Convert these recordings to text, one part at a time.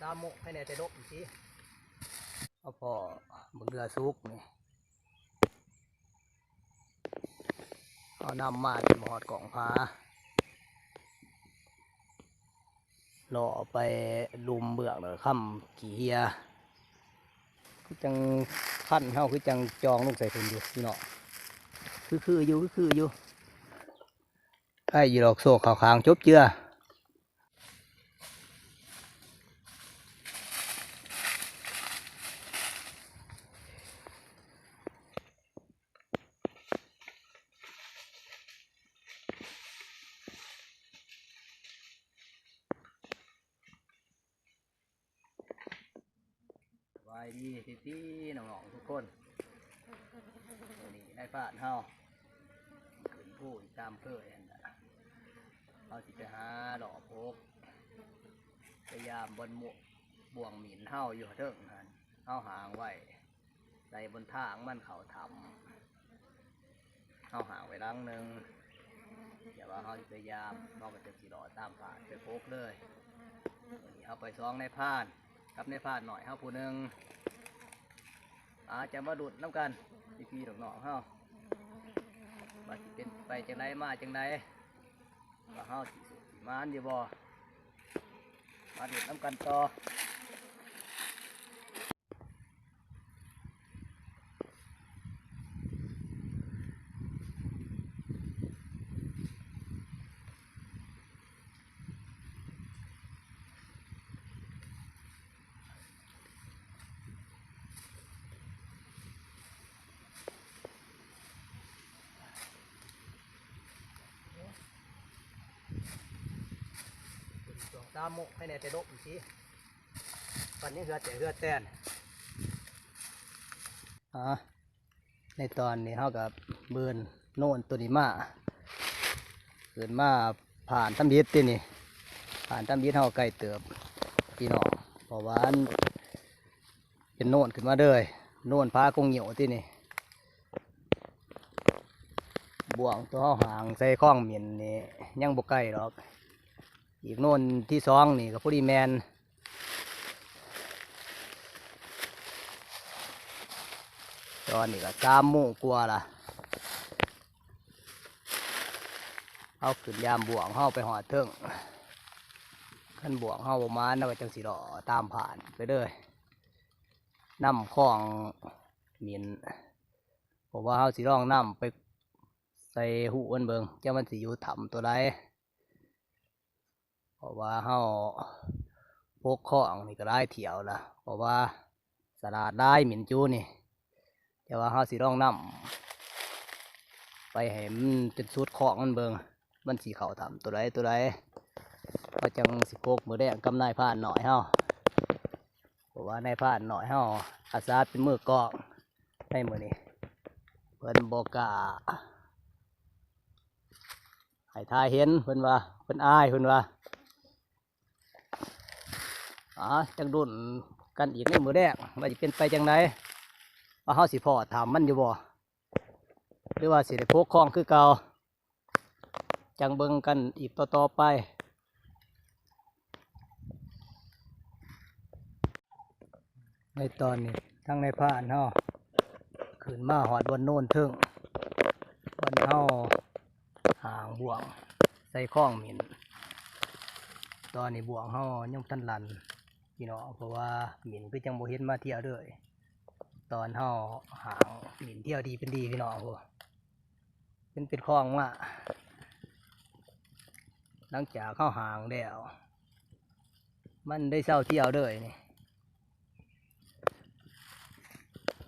ตามกให้ในแต่ดกสิเอาพอบึงเรือซุกนี่เอานำมาเป็นหอดกล่องผ้าหล่อไปลุมเบือกเลยค่ำกี่เฮียคือจังขั้นเข้าคือจังจองลูกใส่ถุงอยู่พี่เนาะคืออยู่ไอ้ยีหลอกโซ่ขาวคางจบเจือสบายดีพี่ๆน้องๆทุกคนนี่ได้พลาดเฮาขึ้นผู้ตามเคยเขาสิไปหาดอกโพกพยายามบนหมวกบ่วงหมิ่นเฮาอยู่เถิงนั่นเฮาห่างไว้ใส่บนทางมันเขาทำเฮาห่างไว้ลังหนึ่งอย่าว่าเฮาพยายามเฮาก็จะสิรอตามผ่านไปโพกเลยนี่เฮาไปซ้องในพานกับในพานหน่อยเฮาผู้หนึ่งจะมาดูดน้ำกันพี่ๆน้องๆเฮาว่าสิเป็นไปจังไดมาจังไดว่าเฮาสิสุขมานอยู่บ่มาดูดน้ำกันต่อตามกให้ในแต่ดกสิปันนี้เหือแต่เหือแตนในตอนนี้เฮากับเบิร์นโน่นตัวนี้มาเกิดมาผ่านทำยิดที่นี่ผ่านทำยิดเฮาไกลเติบพี่น้องเพราะว่าเป็นโน่นขึ้นมาเลยโน่นพากงเหนียวที่นี่บ่วงตัวเฮาห่างใส่ข้องเหม็นนี่ยังบ่ไกลหรอกอีกโน่นที่สองนี่กับพอดีแมนตอนนี้ก็3 โมงกว่าละเอาขึ้นยามบ่วงเข้าไปหอดเทิงขั้นบ่วงเข้าประมาณแล้วก็จังสีดอตามผ่านไปเลยน้ำคลองมินผมว่าเขาสีร่องน้ำไปใส่หูอันเบิงจะมันสีอยู่ถ่ำตัวใดเพราะว่าเขาพกคลองนี่ก็ได้เถี่ยวละเพราะว่าสลาดได้หมิ่นจูนี่แต่ว่าเขาสีร่องน้ำไปเห็นเป็นสุดคลองมันเบิงมันสีเขาถ่ำตัวใดก็จังสิพกมือแดงกำนายผ่านหน่อยเฮาเพราะว่านายผ่านหน่อยเฮาอาสาเป็นมือกองในมือนี้เพิ่นบอกะให้ทายเห็นเพิ่นว่าเพิ่นอายเพิ่นว่าจังดุนกันอีกในมือแดงว่าจะเป็นไปจังไดว่าเฮาสิพอถามมันอยู่บ่หรือว่าสิได้พกคล้องคือเก่าจังเบิ่งกันอีกต่อไปในตอนนี้ทั้งในผ่านเฮาขึ้นมาหอดบนโน่นถึงบนเฮาห่างบ่วงใส่ข้องหมิ่นตอนนี้บ่วงเฮายังทันลันพี่น้องเพราะว่าหมิ่นคือจังบ่เห็นมาเที่ยวด้วยตอนเฮาห่างหมิ่นเที่ยวดีเป็นดีพี่น้องเป็นข้องว่าหลังจากเข้าห่างแล้วมันได้เศร้าเที่ยวด้วยนี่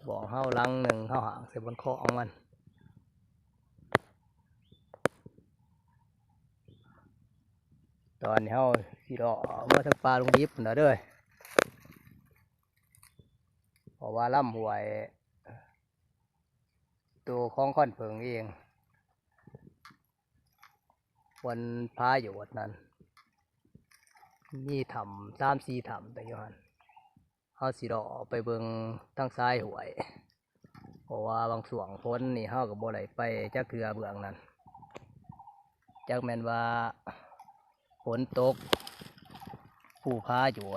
บอกเข้าลังหนึ่งเข้าห่างใส่บนคอของมันตอนนี้เข้าสีดอกเมื่อทั้งปลาลงดิบนะเด้อเพราะว่าล่ำหวยตัวของค่อนเพิงเองวันพาอยู่วัดนั้นนี่ทำ3-4ถ่ำแต่ย้อนเขาสีดอกไปเบิงทั้งซ้ายหวยเพราะว่าบางส่วนพ้นนี่เขากับโบไหลไปจักเคือเบื้องนั้นจักแมนว่าฝนตกผู้พาอยู่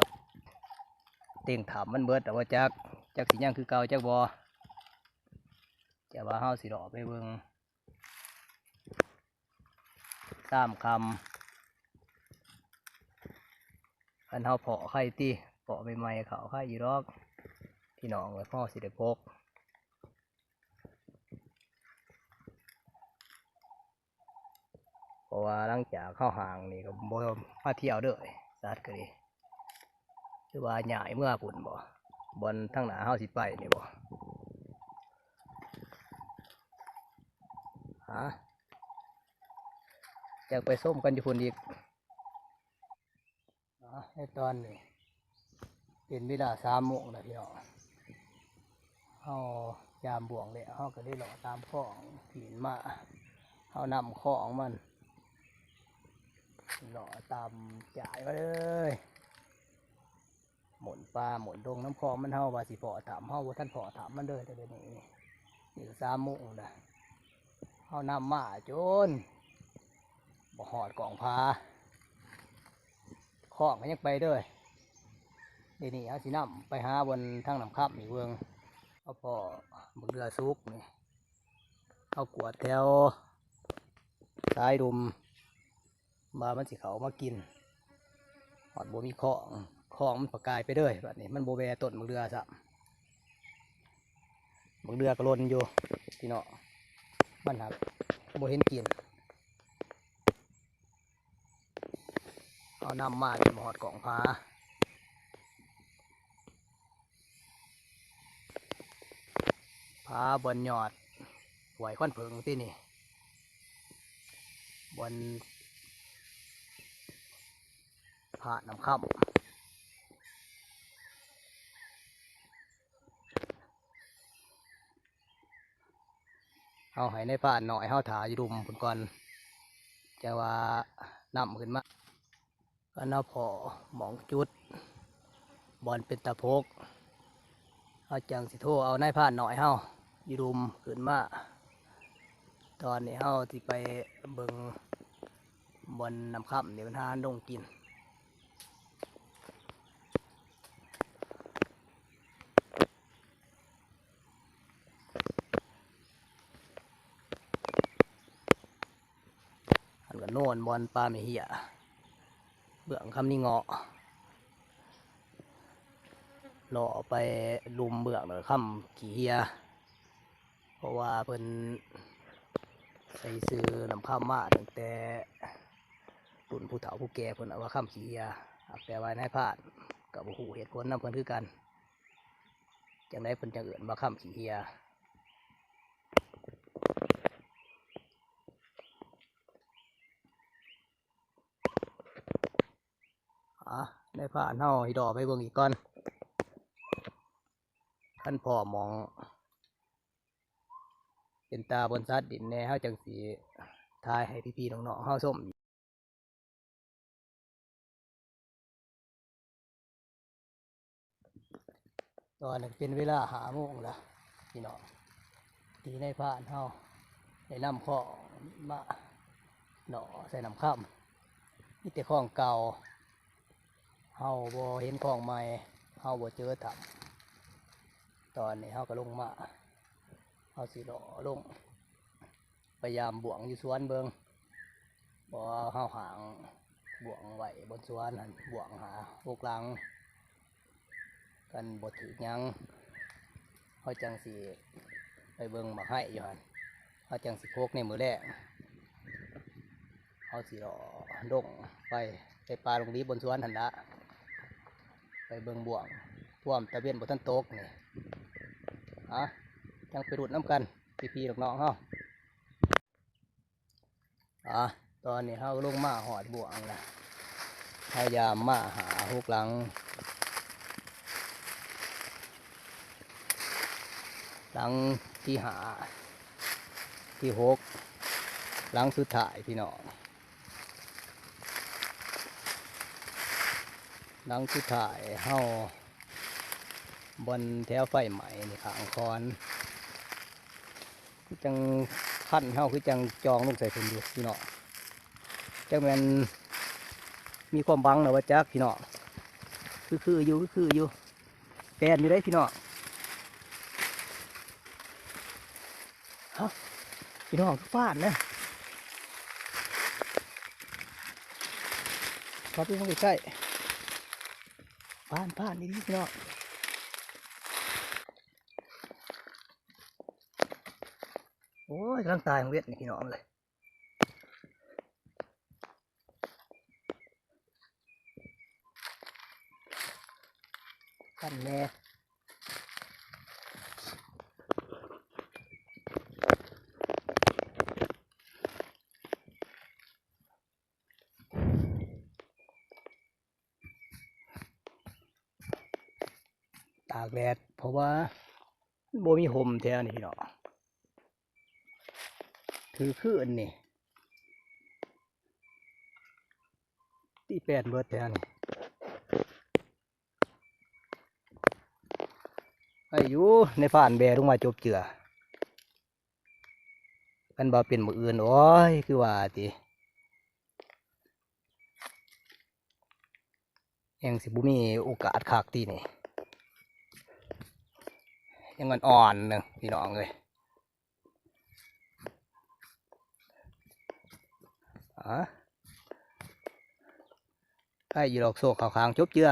เต่งถามมันเบิดแต่ว่าจักสิยังคือเก่าจักบ่จะว่าเฮาสิรอไปเบิ่ง3 คำคันเฮาเพาะไข่ติเพาะใหม่ๆเขาไข่อยู่ดอกพี่น้องไว้พ่อสิได้พกเพราะว่าหลังจากเข้าห่างนี่ก็บ่มาเที่ยวเด้อสัตว์ก็ดีคือว่าใหญ่เมื่อพุ่นบ่บนทั้งหน้าเฮาสิไปนี่บ่ฮะอยากไปส้มกันอยู่พุ่นอีกในตอนนี้เป็นเวลา3 โมงแล้วพี่น้องเฮายามบ่วงเลยเฮาก็ได้หล่อตามข้องผีนมาเฮานำข้องมันหล่อตามจ่ายมาเลยหมุนปลาหมุนดงน้ำคลองมันเฮาว่าสิพอถามเฮาว่าท่านพอถามมันเลยแต่เดี๋ยวนี้นี่3 โมงนะเฮานำมาจนบ่หอดกล่องพาคล้องมันยังไปด้วยเดี๋ยวนี้เฮาสินำไปหาบนทางน้ำคับนี่เวิงเอาพอบึงเรือซุกนี่เอากวดแถวสายดุมมามันสิเขามากินหอดบ่มีของมันประกายไปเลยแบบนี้มันโบแวต้นบึงเรือซะบึงเรือก็ล้นอยู่พี่น้องมันหักโบเห็นกินเอานำมาเป็นหอดกล่องพาบนยอดไหวควันเพิงที่นี่บนผาน้ำค่ำเอาให้ในป่านหน่อยเฮาถาอยู่ดุมผลก่อนจะว่านำขึ้นมาก็น่าพอหมองจุดบอลเป็นตะโพกเอาจังสิโทเอาในผ่านหน่อยเฮาอยู่ดุมขึ้นมาตอนนี้เฮาที่ไปเบิ่งบอลน้ำค่ำเดี๋ยวมันหาลงกินอันก็โน่นบอลปลาไม่เหี้ยเบื้องคำนี้เงาะหล่อไปลุมเบื้องเลยคำขี้เหี้ยเพราะว่าเพิ่นใส่ซื้อนำข้ามมาตั้งแต่รุ่นผู้เฒ่าผู้แก่เพิ่นเอาว่าคำขี้เหี้ยแต่ว่าในพาดกับหูเหตุผลนำเพิ่นคือกันจังได้เพิ่นจังเอื่นว่าคำขี้เหี้ยในผ่านเฮาฮิดอไปเบิ่งอีกก่อนท่านพ่อมองเป็นตาบนซัดดินแน่เฮาจังสีทายให้พี่ๆน้องๆเฮาส้มตอนนี้เป็นเวลา5 โมงแล้วพี่น้องตีในผ่านเฮาได้นำข้อมาหน่อใส่น้ำข้ามนี่แต่ข้องเก่าเฮาบ่เห็นของใหม่เฮาบ่เจอถังตอนนี้เฮาก็ลงมาเฮาสิหล่อลงพยายามบ่วงอยู่สวนเบิงบ่เฮาหางบ่วงไว้บนสวนหันบ่วงหาพวกหลังกันบ่ถือยังเฮาจังสิไปเบิงมาให้อยู่หันเฮาจังสิพกในมือแรกเฮาสิหล่อลงไปปลาลงนี้บนสวนหันละไปเบิงบ่วงท่วมตะเวนบนต้นโต๊กนี่จังไปรุดน้ำกันพี่ๆน้องๆเฮาตอนนี้เฮาลงมาหอดบ่วงนะพยายามมาหาฮุกหลังที่หาที่6หลังสุดท้ายพี่น้องหลังสุดท้ายเฮาบนแถวไฟใหม่นี่ขางคอนคือจังขั้นเฮาคือจังจองลงใส่ถุงอยู่พี่น้องจังแม่นมีความบังนะว่าจักพี่น้องคืออยู่ แปลนอยู่ได้พี่น้องเฮ้าพี่น้องฟาดนะพอพี่ต้องไปใกล้ผ่านนี่พี่น้องโอ้ยกำลังตายของเวทนี่พี่น้องเลยกันแน่ตากแดดเพราะว่าโบมีห่มแถวนี่พี่น้องคือขึ้นนี่ที่แปดเบิดแถวนี่อายุในฝ่านแบลงมาจบเจือกันบ่เป็นมืออื่นโอ้ยคือว่าติยังสิบุมีโอกาสคักตีนี่ยังอ่อนๆหนึ่งพี่น้องเลยใกล้ยีดอกโศกขาวคางจบเจือ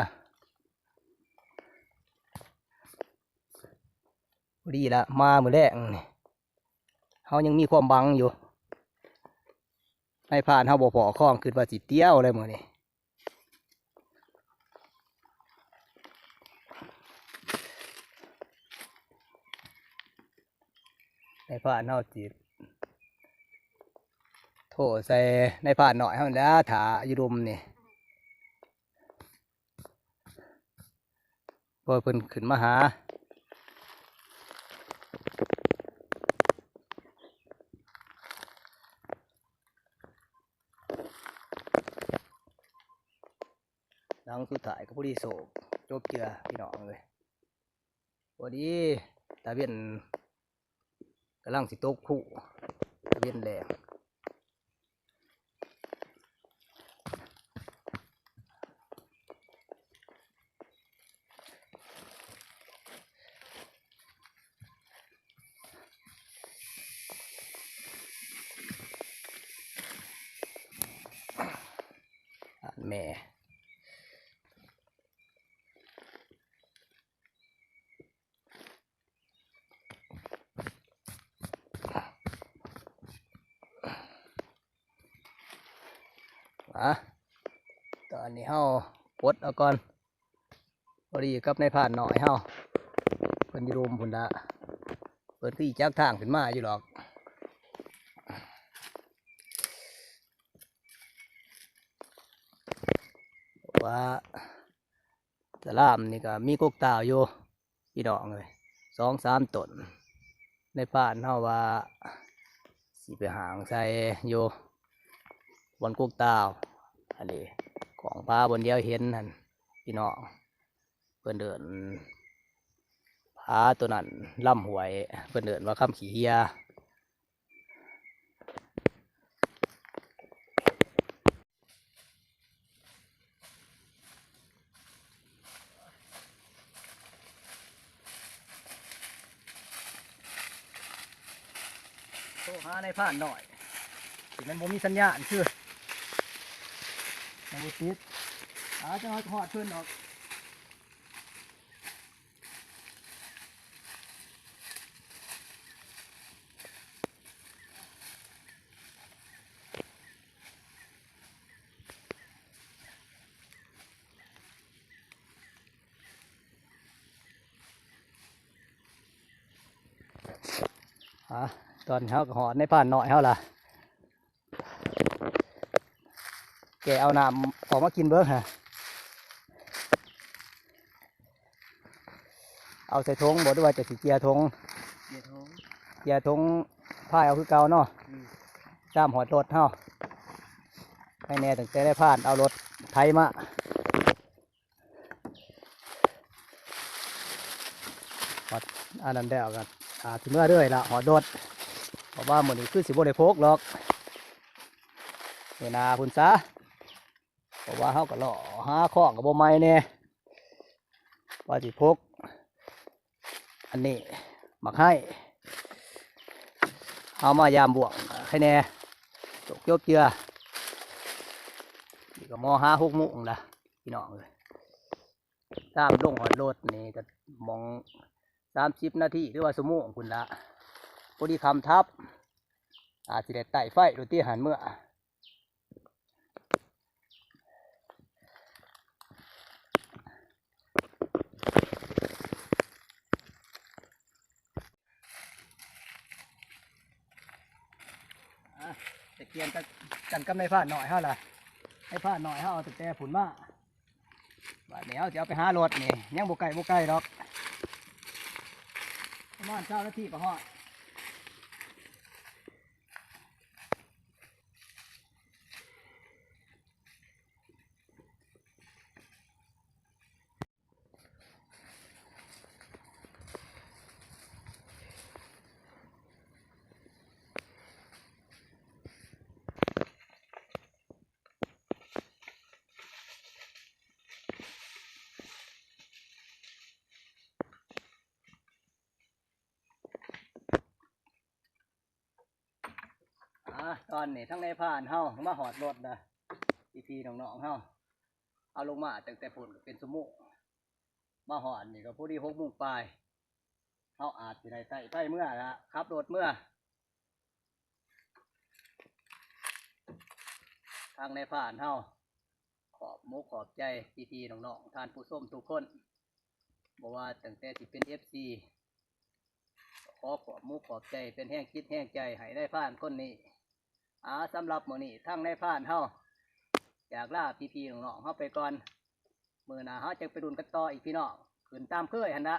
ดีละมามือแรกนี่เขายังมีความบังอยู่ให้ผ่านเขาบ่พอคล้องคือว่าสิเตี้ยวอะไรมือนี่ให้ผ่านเขาจิตโถใส่ในผ่านหน่อยเขาแล้วถาอยู่รุมนี่พอเพิ่นขึ้นมาหาหลังสุดท้ายก็พอดีโศกจบเจือพี่น้องเลยพอดีตาเวียนกำลังสิตกคู่ตาเวียนแรงแม่ตอนนี้เฮาปลดเอาก่อนพอดีกับในผ่านหน่อยเฮาเพิ่นอยู่รุมพุ่นละเพิ่นที่จักทางขึ้นมาอยู่หรอกว่าตะล่ามนี่ก็มีกกตาวอยู่พี่น้องเลย2-3ต้นในผ่านเฮาว่าสิไปหางใส่อยู่บนกกตาวอันนี้ของปลาบนเดียวเห็นนั่นพี่น้องเพิ่นเดินผาตัวนั้นล่ำหวยเพิ่นเดินว่าคำขี้เฮียโทรหาในผ่านหน่อยที่มันบ่มีสัญญาณคือมันบ่ติดจะหอดเพิ่นออกตอนเขาก็หอดในผ่านหน่อยเขาล่ะแกเอาน้ำออกมากินเบิ้งฮะเอาใส่ทงบอกด้วยว่าจะสิเกียร์ทงพายเอาคือเก่าเนาะจ้ามหอดรถเฮาให้แน่ตั้งแต่ได้ผ่านเอารถไถมาหอดอันนั้นได้เอากันถึงเมื่อเรื่อยละหอดรถเพราะว่าหมดนี้คือสิบได้พกหรอกเวลาพุ่นซะเพราะว่าเขาก็หล่อหาข้องกับโบไม้เนี่ยว่าสิพก อันนี้หมักให้เอามายามบวกให้แน่ตกยบเจือนี่ก็ม5-6 โมงละพี่น้องเลยตามลงหอดรถนี่ก็มอง30 นาทีหรือว่าชั่วโมงคุณละพอดีคำทับอาจจะได้ไต่ไฟโดยที่หันเมื่อจะเกียนกันกับในผ้าหน่อยเท่าล่ะให้ผ้าหน่อยเท่าเอาแต่ผุนมาบัดนี้เอาจะเอาไปหารถนี่ยังบุกไก่ดอกประมาณ9 นาทีประหอดตอนนี้ทั้งในผ่านเฮามาหอดรถนะพี่น้องๆเฮาเอาลงมาตั้งแต่ฝนเป็นสมุกมาหอดนี่ก็พอดี6 โมงปลายเฮาอาจสิได้ใส่ไฟเมื่อละขับรถเมื่อทางในผ่านเฮาขอบมุกขอบใจพี่น้องๆท่านผู้ชมทุกคนบอกว่าตั้งแต่สิเป็น FC ขอขอบมุกขอบใจเป็นแห้งคิดแห้งใจให้ได้ผ่านคนนี้สำหรับมื้อนี้ทั้งในผ่านเฮาอยากลาพี่น้องๆเฮาไปก่อนมื้อหน้าเฮาจะไปดุนกันต่ออีกพี่น้องขึ้นตามเคยหั่นละ